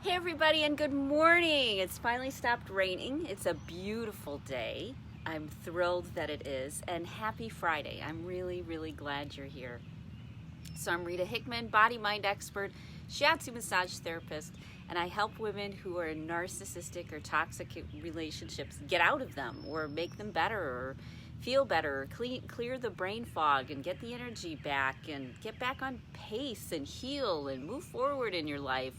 Hey everybody, and good morning. It's finally stopped raining. It's a beautiful day. I'm thrilled that it is, and happy Friday. I'm really glad you're here. So I'm Rita Hickman, body mind expert, shiatsu massage therapist, and I help women who are in narcissistic or toxic relationships get out of them or make them better or feel better or clear the brain fog and get the energy back and get back on pace and heal and move forward in your life.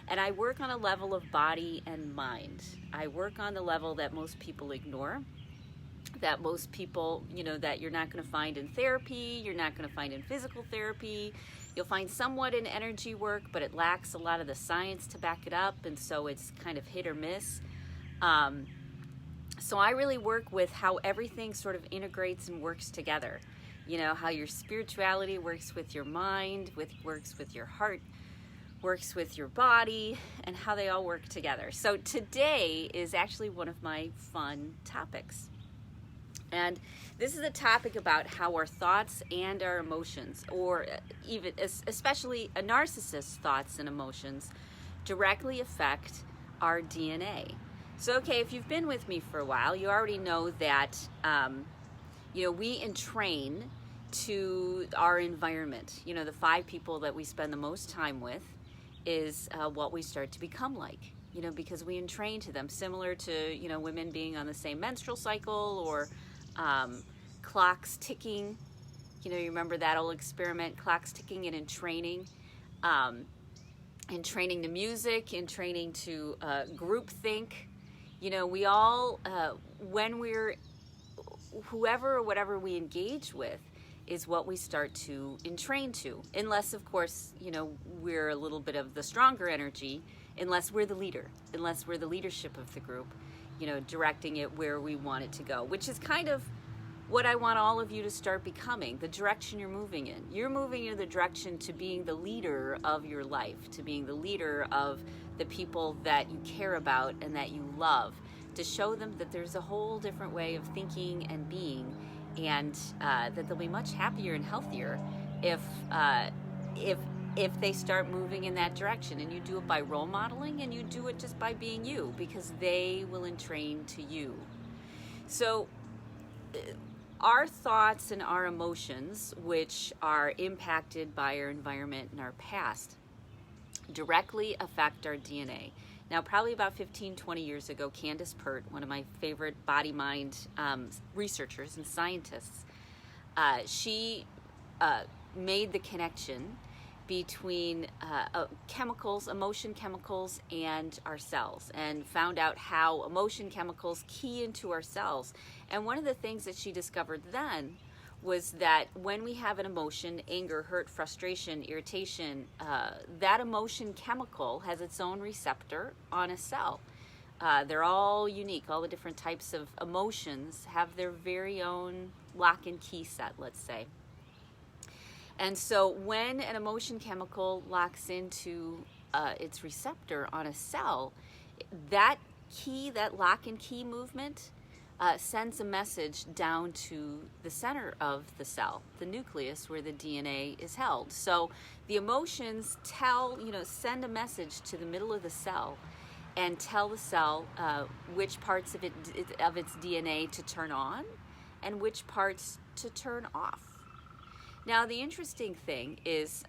And I work on a level of body and mind. I work on the level that most people ignore, that most people, that you're not going to find in therapy, you're not going to find in physical therapy. You'll find somewhat in energy work, but it lacks a lot of the science to back it up, and so it's kind of hit or miss. So I really work with how everything sort of integrates and works together. How your spirituality works with your mind, works with your heart, works with your body, and how they all work together. So today is actually one of my fun topics. And this is a topic about how our thoughts and our emotions, or even especially a narcissist's thoughts and emotions, directly affect our DNA. So, okay, if you've been with me for a while, you already know that, we entrain to our environment. The 5 people that we spend the most time with is what we start to become like, because we entrain to them, similar to, women being on the same menstrual cycle or clocks ticking. You remember that old experiment, clocks ticking and entraining to music, entraining to group think. We all, when we're, whoever or whatever we engage with, is what we start to entrain to, unless of course we're a little bit of the stronger energy, unless we're the leader, unless we're the leadership of the group, directing it where we want it to go, which is kind of what I want all of you to start becoming, the direction you're moving in. You're moving in the direction to being the leader of your life, to being the leader of the people that you care about and that you love, to show them that there's a whole different way of thinking and being, and that they'll be much happier and healthier if they start moving in that direction. And you do it by role modeling, and you do it just by being you, because they will entrain to you. So our thoughts and our emotions, which are impacted by our environment and our past, directly affect our DNA. Now, probably about 15, 20 years ago, Candace Pert, one of my favorite body-mind researchers and scientists, she made the connection between chemicals, emotion chemicals, and our cells, and found out how emotion chemicals key into our cells. And one of the things that she discovered then was that when we have an emotion, anger, hurt, frustration, irritation, that emotion chemical has its own receptor on a cell. They're all unique. All the different types of emotions have their very own lock and key set, let's say. And so when an emotion chemical locks into its receptor on a cell, that key, that lock and key movement, sends a message down to the center of the cell, the nucleus where the DNA is held. So the emotions send a message to the middle of the cell and tell the cell which parts of its DNA to turn on and which parts to turn off. Now, the interesting thing is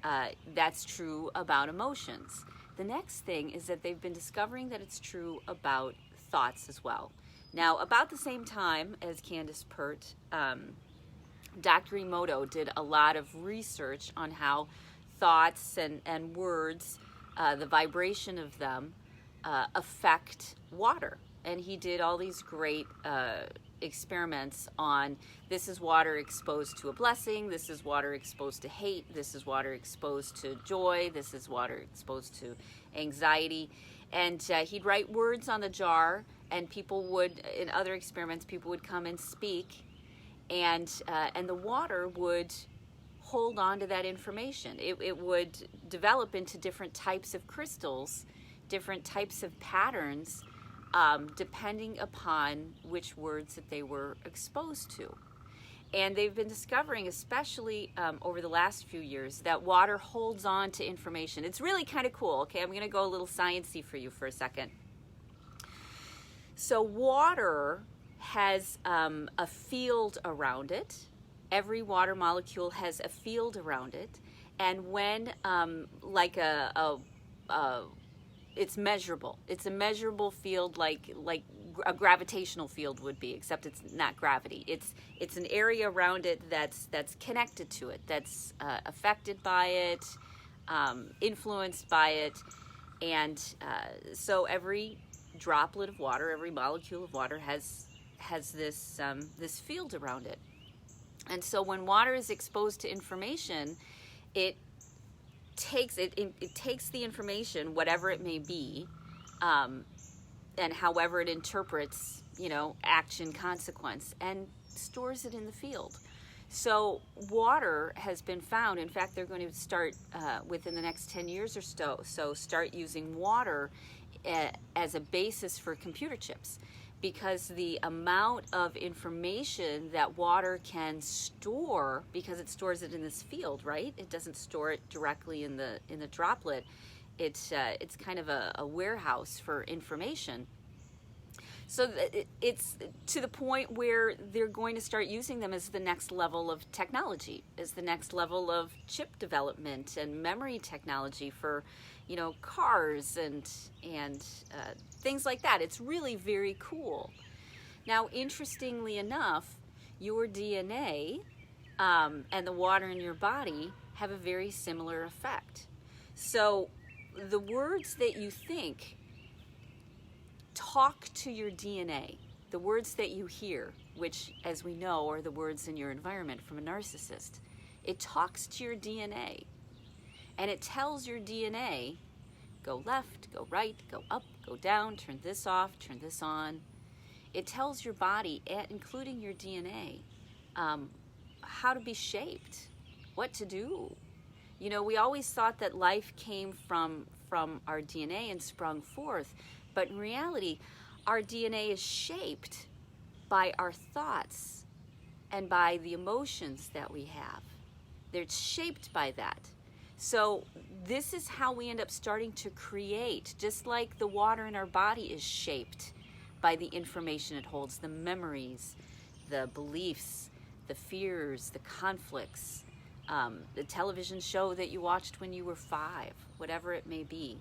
that's true about emotions. The next thing is that they've been discovering that it's true about thoughts as well. Now, about the same time as Candace Pert, Dr. Emoto did a lot of research on how thoughts and words, the vibration of them, affect water. And he did all these great experiments on, this is water exposed to a blessing, this is water exposed to hate, this is water exposed to joy, this is water exposed to anxiety. And he'd write words on the jar, and people would, in other experiments, people would come and speak, and the water would hold on to that information. It would develop into different types of crystals, different types of patterns, depending upon which words that they were exposed to. And they've been discovering, especially over the last few years, that water holds on to information. It's really kind of cool. Okay, I'm going to go a little science-y for you for a second. So water has a field around it. Every water molecule has a field around it. And when, it's measurable. It's a measurable field like a gravitational field would be, except it's not gravity. It's an area around it that's connected to it, that's affected by it, influenced by it, and so every droplet of water, every molecule of water has this field around it. And so when water is exposed to information, it takes the information, whatever it may be, and however it interprets, action, consequence, and stores it in the field. So water has been found. In fact, they're going to start within the next 10 years or so start using water as a basis for computer chips, because the amount of information that water can store, because it stores it in this field, right? It doesn't store it directly in the droplet. It's kind of a warehouse for information. So it's to the point where they're going to start using them as the next level of technology, as the next level of chip development and memory technology for, cars and things like that. It's really very cool. Now, interestingly enough, your DNA and the water in your body have a very similar effect. So the words that you think talk to your DNA. The words that you hear, which, as we know, are the words in your environment from a narcissist, it talks to your DNA. And it tells your DNA, go left, go right, go up, go down, turn this off, turn this on. It tells your body, including your DNA, how to be shaped, what to do. We always thought that life came from our DNA and sprung forth, but in reality, our DNA is shaped by our thoughts and by the emotions that we have. They're shaped by that. So this is how we end up starting to create, just like the water in our body is shaped by the information it holds, the memories, the beliefs, the fears, the conflicts, the television show that you watched when you were 5, whatever it may be.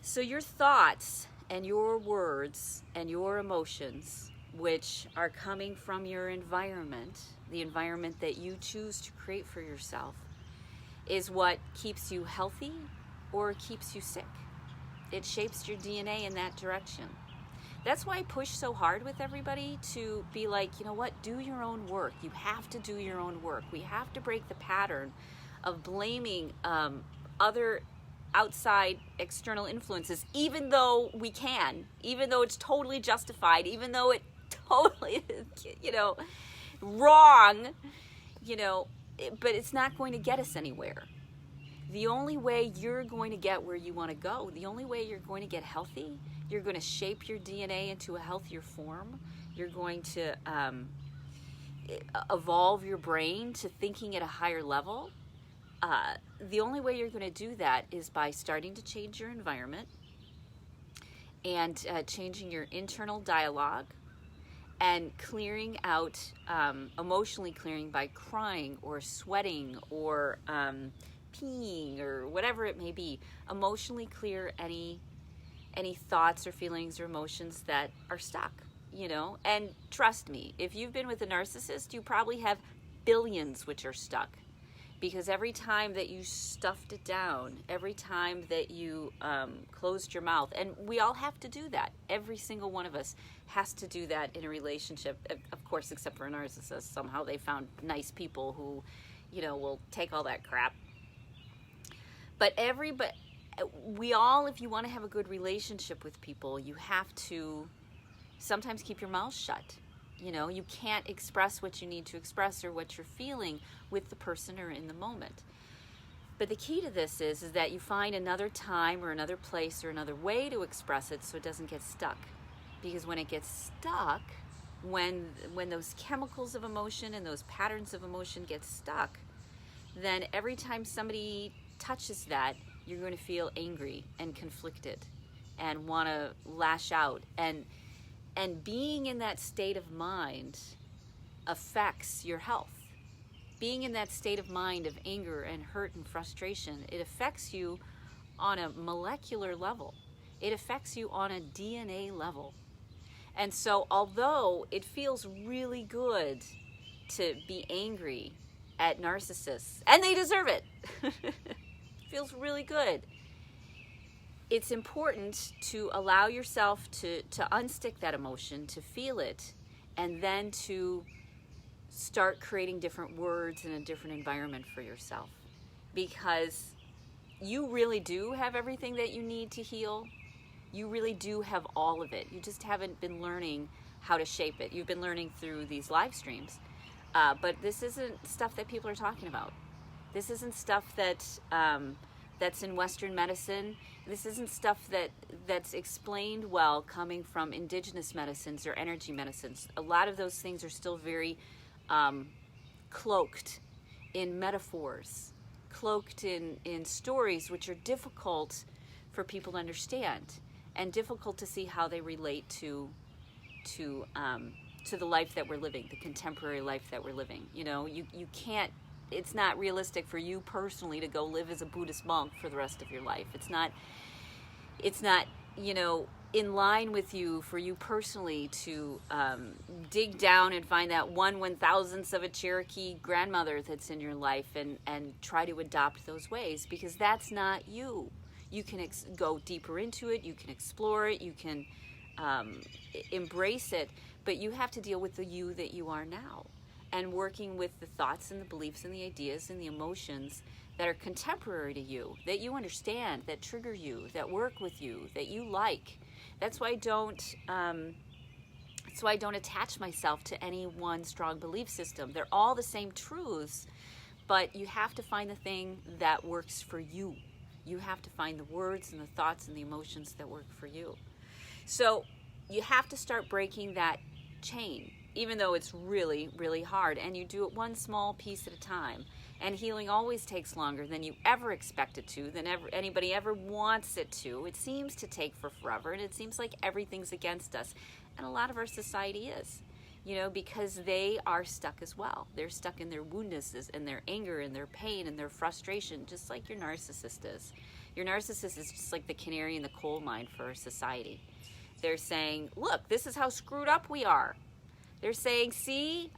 So your thoughts and your words and your emotions, which are coming from your environment, the environment that you choose to create for yourself, is what keeps you healthy or keeps you sick. It shapes your DNA in that direction. That's why I push so hard with everybody to be like, do your own work. You have to do your own work. We have to break the pattern of blaming other outside external influences, even though we can, even though it's totally justified, even though it totally is, wrong, but it's not going to get us anywhere. The only way you're going to get where you want to go, the only way you're going to get healthy, you're going to shape your DNA into a healthier form, you're going to evolve your brain to thinking at a higher level. The only way you're going to do that is by starting to change your environment and changing your internal dialogue and clearing out, emotionally clearing by crying or sweating or peeing or whatever it may be. Emotionally clear any thoughts or feelings or emotions that are stuck, And trust me, if you've been with a narcissist, you probably have billions which are stuck. Because every time that you stuffed it down, every time that you closed your mouth, and we all have to do that. Every single one of us has to do that in a relationship, of course, except for a narcissist. Somehow they found nice people who, will take all that crap. But we all, if you want to have a good relationship with people, you have to sometimes keep your mouth shut. You can't express what you need to express or what you're feeling with the person or in the moment. But the key to this is that you find another time or another place or another way to express it so it doesn't get stuck. Because when it gets stuck, when those chemicals of emotion and those patterns of emotion get stuck, then every time somebody touches that, you're going to feel angry and conflicted and want to lash out. And being in that state of mind affects your health. Being in that state of mind of anger and hurt and frustration, it affects you on a molecular level. It affects you on a DNA level. And so although it feels really good to be angry at narcissists, and they deserve it, feels really good, it's important to allow yourself to unstick that emotion, to feel it, and then to start creating different words in a different environment for yourself. Because you really do have everything that you need to heal. You really do have all of it. You just haven't been learning how to shape it. You've been learning through these live streams. But this isn't stuff that people are talking about. This isn't stuff that's in Western medicine. This isn't stuff that's explained well coming from indigenous medicines or energy medicines. A lot of those things are still very cloaked in metaphors, cloaked in stories which are difficult for people to understand and difficult to see how they relate to the life that we're living, the contemporary life that we're living. You know, you can't, it's not realistic for you personally to go live as a Buddhist monk for the rest of your life. It's not, you know, in line with you for you personally to dig down and find that 1/1000th of a Cherokee grandmother that's in your life and try to adopt those ways, because that's not you. You can go deeper into it, you can explore it, you can embrace it, but you have to deal with the you that you are now, and working with the thoughts and the beliefs and the ideas and the emotions that are contemporary to you, that you understand, that trigger you, that work with you, that you like. That's why I don't attach myself to any one strong belief system. They're all the same truths, but you have to find the thing that works for you. You have to find the words and the thoughts and the emotions that work for you. So you have to start breaking that chain, even though it's really, really hard. And you do it one small piece at a time. And healing always takes longer than you ever expect it to, than anybody ever wants it to. It seems to take forever, and it seems like everything's against us. And a lot of our society is, you know, because they are stuck as well. They're stuck in their woundedness and their anger and their pain and their frustration, just like your narcissist is. Your narcissist is just like the canary in the coal mine for our society. They're saying, look, this is how screwed up we are. They're saying, see,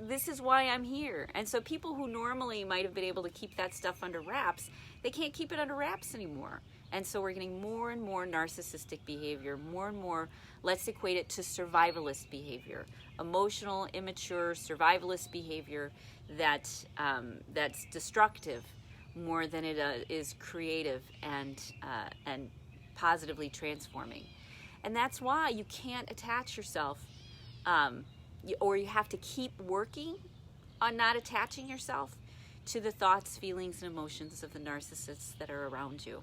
this is why I'm here. And so people who normally might have been able to keep that stuff under wraps, they can't keep it under wraps anymore. And so we're getting more and more narcissistic behavior, more and more, let's equate it to survivalist behavior, emotional, immature, survivalist behavior that's destructive more than it is creative and positively transforming. And that's why you can't attach yourself, or you have to keep working on not attaching yourself to the thoughts, feelings, and emotions of the narcissists that are around you.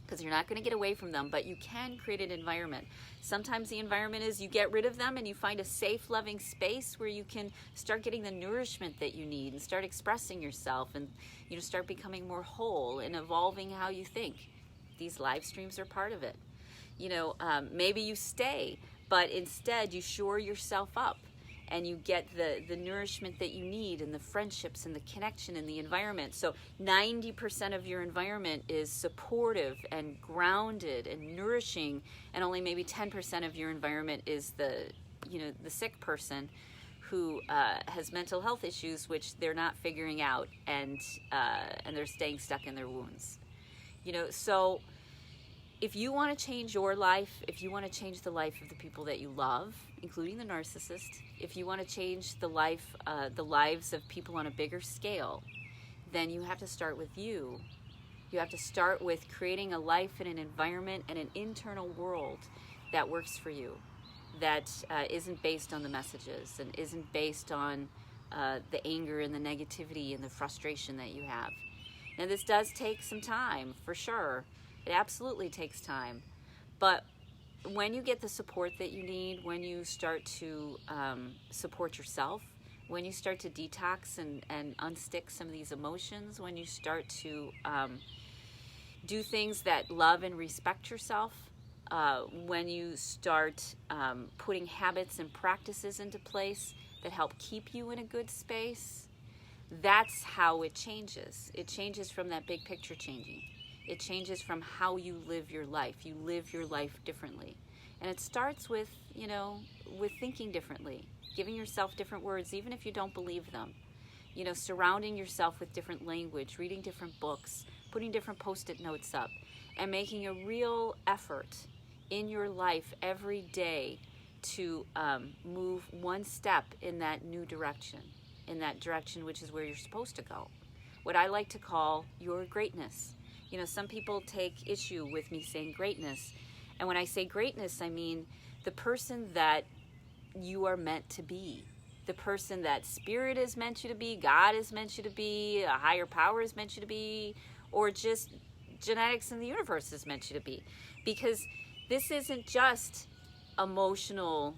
Because you're not going to get away from them, but you can create an environment. Sometimes the environment is you get rid of them and you find a safe, loving space where you can start getting the nourishment that you need and start expressing yourself and, you know, start becoming more whole and evolving how you think. These live streams are part of it. You know, maybe you stay, but instead you shore yourself up and you get the nourishment that you need and the friendships and the connection and the environment. So 90% of your environment is supportive and grounded and nourishing, and only maybe 10% of your environment is the sick person who has mental health issues which they're not figuring out, and they're staying stuck in their wounds. You know, so if you want to change your life, if you want to change the life of the people that you love, including the narcissist, if you want to change the lives of people on a bigger scale, then you have to start with you. You have to start with creating a life and an environment and an internal world that works for you, that isn't based on the messages and isn't based on the anger and the negativity and the frustration that you have. Now, this does take some time, for sure. It absolutely takes time. But when you get the support that you need, when you start to support yourself, when you start to detox and unstick some of these emotions, when you start to do things that love and respect yourself, when you start putting habits and practices into place that help keep you in a good space, that's how it changes. It changes from that big picture changing. It changes from how you live your life. You live your life differently. And it starts with, with thinking differently, giving yourself different words, even if you don't believe them. Surrounding yourself with different language, reading different books, putting different Post-it notes up, and making a real effort in your life every day to move one step in that new direction, in that direction which is where you're supposed to go. What I like to call your greatness. Some people take issue with me saying greatness. And when I say greatness, I mean the person that you are meant to be. The person that Spirit has meant you to be, God has meant you to be, a higher power has meant you to be, or just genetics in the universe has meant you to be. Because this isn't just emotional,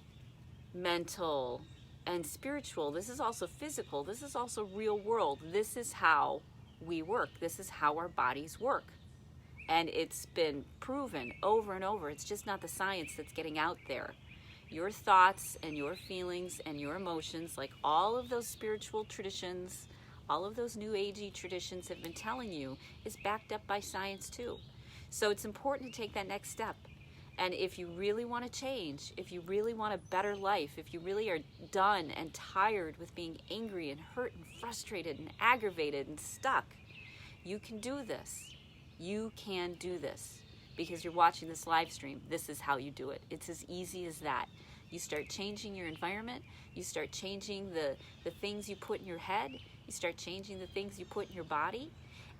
mental, and spiritual. This is also physical. This is also real world. This is how we work. This is how our bodies work. And it's been proven over and over. It's just not the science that's getting out there. Your thoughts and your feelings and your emotions, like all of those spiritual traditions, all of those new agey traditions have been telling you, is backed up by science too. So it's important to take that next step. And if you really want to change, if you really want a better life, if you really are done and tired with being angry and hurt and frustrated and aggravated and stuck, you can do this. You can do this because you're watching this live stream. This is how you do it. It's as easy as that. You start changing your environment. You start changing the things you put in your head. You start changing the things you put in your body.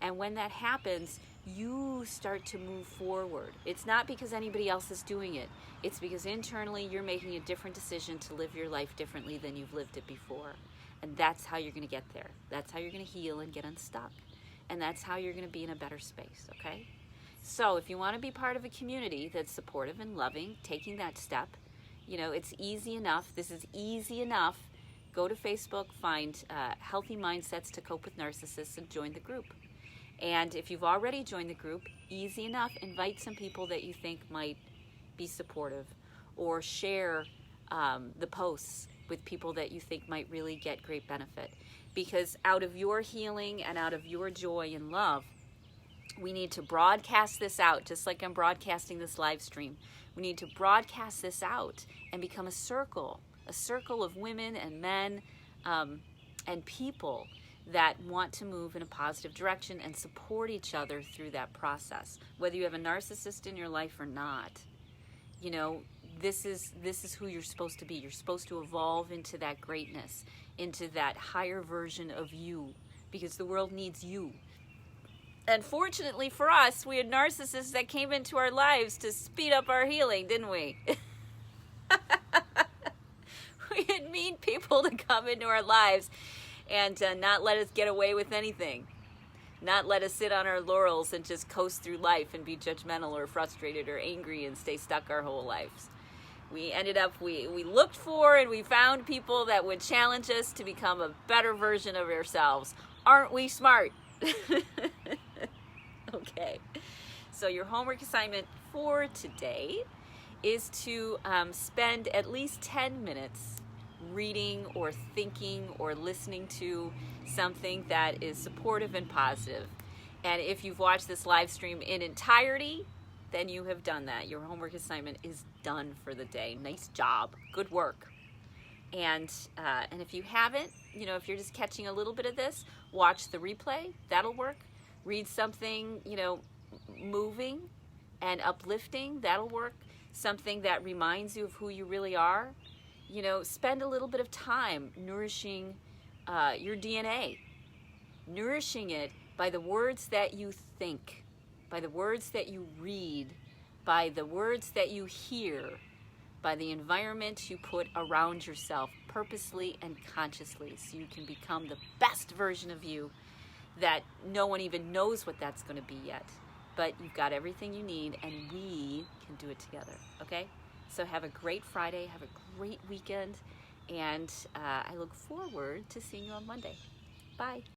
And when that happens, you start to move forward. It's not because anybody else is doing it. It's because internally you're making a different decision to live your life differently than you've lived it before. And that's how you're going to get there. That's how you're going to heal and get unstuck. And that's how you're going to be in a better space, okay? So if you want to be part of a community that's supportive and loving, taking that step, it's easy enough. This is easy enough. Go to Facebook, find Healthy Mindsets to Cope with Narcissists, and join the group. And if you've already joined the group, easy enough, invite some people that you think might be supportive, or share the posts with people that you think might really get great benefit. Because out of your healing and out of your joy and love, we need to broadcast this out, just like I'm broadcasting this live stream. We need to broadcast this out and become a circle of women and men and people that want to move in a positive direction and support each other through that process. Whether you have a narcissist in your life or not, this is who you're supposed to be. You're supposed to evolve into that greatness, into that higher version of you, because the world needs you. And fortunately for us, we had narcissists that came into our lives to speed up our healing, didn't we? We had mean people to come into our lives and not let us get away with anything. Not let us sit on our laurels and just coast through life and be judgmental or frustrated or angry and stay stuck our whole lives. We ended up, we looked for and we found people that would challenge us to become a better version of ourselves. Aren't we smart? Okay. So your homework assignment for today is to spend at least 10 minutes reading or thinking or listening to something that is supportive and positive. And if you've watched this live stream in entirety, then you have done that. Your homework assignment is done for the day. Nice job. Good work. And if you haven't, if you're just catching a little bit of this, watch the replay. That'll work. Read something, moving and uplifting. That'll work. Something that reminds you of who you really are. Spend a little bit of time nourishing your DNA. Nourishing it by the words that you think, by the words that you read, by the words that you hear, by the environment you put around yourself purposely and consciously, so you can become the best version of you that no one even knows what that's going to be yet. but you've got everything you need, and we can do it together, okay? So have a great Friday, have a great weekend, and I look forward to seeing you on Monday. Bye.